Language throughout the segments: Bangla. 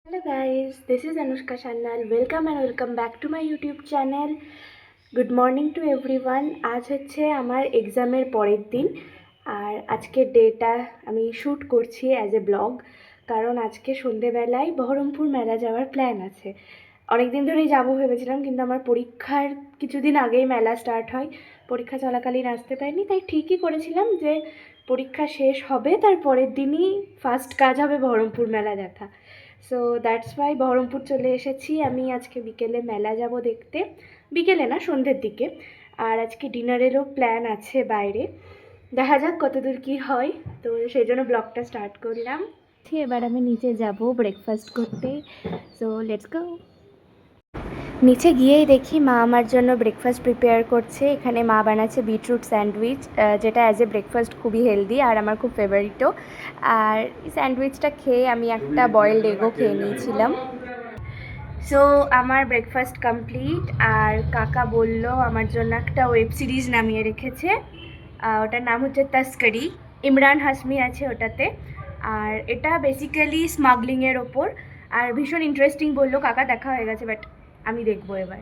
Hello guys, this is Anushka Sannal. Welcome and welcome back to my YouTube channel. Good morning to everyone. আজ হচ্ছে আমার এক্সামের পরের দিন আর আজকের ডেটা আমি শ্যুট করছি অ্যাজ এ ব্লগ, কারণ আজকে সন্ধেবেলায় বহরমপুর মেলা যাওয়ার প্ল্যান আছে। অনেক দিন ধরেই যাবো ভেবেছিলাম, কিন্তু আমার পরীক্ষার কিছুদিন আগেই মেলা স্টার্ট হয়। পরীক্ষা চলাকালীন আসতে পারিনি, তাই ঠিকই করেছিলাম যে পরীক্ষা শেষ হবে তার পরের দিনই ফার্স্ট কাজ হবে বহরমপুর মেলা দেখা। সো দ্যাটস ওয়াই বহরমপুর চলে এসেছি। আমি আজকে বিকেলে মেলা যাব দেখতে, বিকেলে না সন্ধ্যের দিকে। আর আজকে ডিনারেরও প্ল্যান আছে বাইরে, দেখা যাক কতদূর কী হয়। তো সেই জন্য ব্লগটা স্টার্ট করলাম। এবার আমি নিচে যাব ব্রেকফাস্ট করতে, সো লেটস গো। নিচে গিয়েই দেখি মা আমার জন্য ব্রেকফাস্ট প্রিপেয়ার করছে। এখানে মা বানাচ্ছে বিটরুট স্যান্ডউইচ, যেটা অ্যাজ এ ব্রেকফাস্ট খুবই হেলদি আর আমার খুব ফেভারিটও। আর এই স্যান্ডউইচটা খেয়ে আমি একটা বয়েলড এগও খেয়ে নিয়েছিলাম। সো আমার ব্রেকফাস্ট কমপ্লিট। আর কাকা বলল আমার জন্য একটা ওয়েব সিরিজ নামিয়ে রেখেছে, ওটার নাম হচ্ছে তস্করি। ইমরান হাশমি আছে ওটাতে। আর এটা বেসিক্যালি স্মাগলিংয়ের ওপর, আর ভীষণ ইন্টারেস্টিং বললো কাকা। দেখা হয়ে গেছে, বাট আমি দেখবো এবার।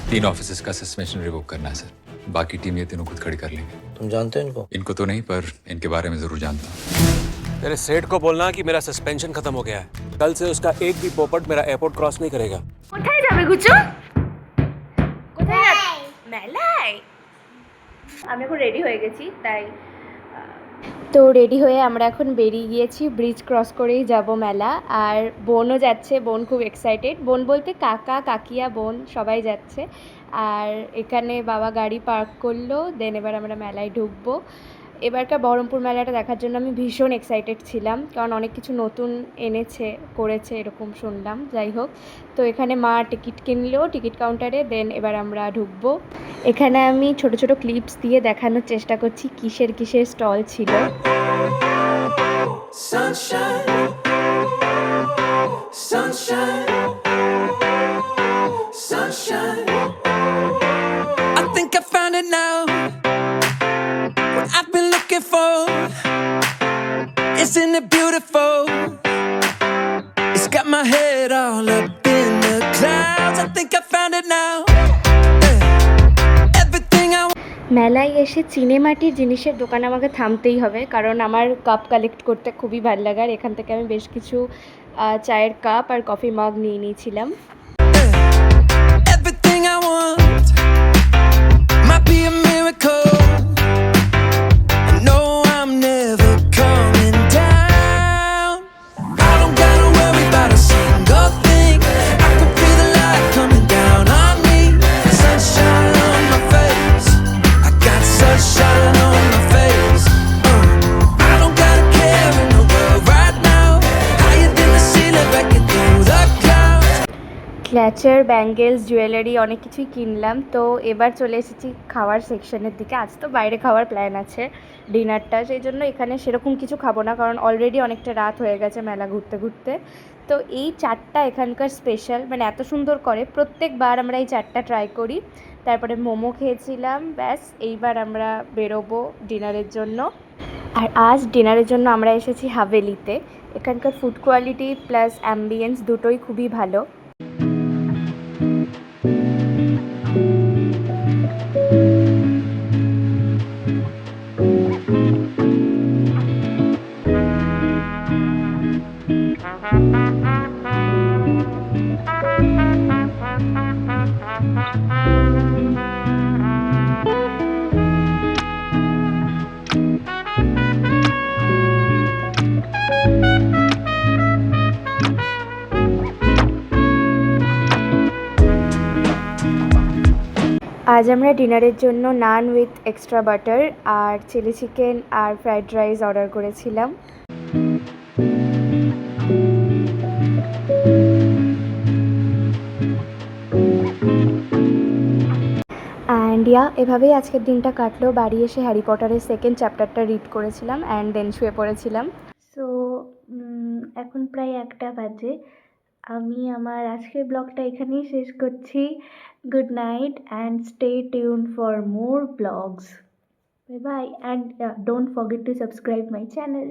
3 ऑफिसर्स का सस्पेंशन रिवोक करना है सर। बाकी टीम ये तीनों खुद खड़ी कर लेंगे। तुम जानते हो इनको? इनको तो नहीं, पर इनके बारे में जरूर जानता हूँ। तेरे सेठ को बोलना कि मेरा सस्पेंशन खत्म हो गया है। कल से उसका एक भी पोपट मेरा एयरपोर्ट क्रॉस नहीं करेगा। কোথায় যাবে গুচু? কোথায় যাবে? মেলায়। আমি এখন রেডি হয়ে গেছি, তাই তো রেডি হয়ে আমরা এখন বেরিয়ে গিয়েছি। ব্রিজ ক্রস করেই যাব মেলা। আর বোনও যাচ্ছে, বোন খুব এক্সাইটেড। বোন বলতে কাকা কাকিয়া বোন সবাই যাচ্ছে। আর এখানে বাবা গাড়ি পার্ক করলো, দেন এবার আমরা মেলায় ঢুকবো। এবারকার বহরমপুর মেলাটা দেখার জন্য আমি ভীষণ এক্সাইটেড ছিলাম, কারণ অনেক কিছু নতুন এনেছে করেছে এরকম শুনলাম। যাই হোক, তো এখানে মা টিকিট কিনলো টিকিট কাউন্টারে, দেন এবার আমরা ঢুকবো। এখানে আমি ছোট ছোট ক্লিপস দিয়ে দেখানোর চেষ্টা করছি কিসের কিসের স্টল ছিল। Sunshine, sunshine, sunshine. I think I found it now. What I've been looking for. Isn't it beautiful? It's got my head all up in the clouds. I think I found it now. Everything I want. মেলায় এসে চিনেমাটির জিনিসের দোকানে আমাকে থামতেই হবে, কারণ আমার কাপ কালেক্ট করতে খুবই ভালো লাগে। আর এখান থেকে আমি বেশ কিছু চায়ের কাপ আর কফি মগ নিয়ে নিয়েছিলাম। Everything I want might be a miracle. I know I'm never coming down. I don't gotta worry about a single thing. I can feel the light coming down on me. Sunshine on my face. I got sunshine on my face. I don't got a care in the world right now. Higher than the ceiling, breaking through the clouds. ক্ল্যাচের, ব্যাঙ্গেলস, জুয়েলারি অনেক কিছুই কিনলাম। তো এবার চলে এসেছি খাওয়ার সেকশনের দিকে। আজ তো বাইরে খাওয়ার প্ল্যান আছে ডিনারটা, সেই জন্য এখানে সেরকম কিছু খাবো না, কারণ অলরেডি অনেকটা রাত হয়ে গেছে মেলা ঘুরতে ঘুরতে। তো এই চাটটা এখানকার স্পেশাল, মানে এত সুন্দর করে, প্রত্যেকবার আমরা এই চাটটা ট্রাই করি। তারপরে মোমো খেয়েছিলাম, ব্যাস এইবার আমরা বেরোবো ডিনারের জন্য। আর আজ ডিনারের জন্য আমরা এসেছি হাভেলিতে। এখানকার ফুড কোয়ালিটি প্লাস অ্যাম্বিয়েন্স দুটোই খুবই ভালো। আজ আমরা ডিনারের জন্য নান উইথ এক্সট্রা বাটার আর চিলি চিকেন আর ফ্রাইড রাইস অর্ডার করেছিলাম। অ্যান্ড এভাবেই আজকের দিনটা কাটলো। বাড়ি এসে হ্যারি পটারের সেকেন্ড চ্যাপ্টারটা রিড করেছিলাম অ্যান্ড দেন শুয়ে পড়েছিলাম। সো এখন প্রায় 1টা বাজে। আমি আমার আজকের ব্লগটা এখানেই শেষ করছি। Good night and stay tune for more blogs. Bye bye, and don't forget to subscribe my channel.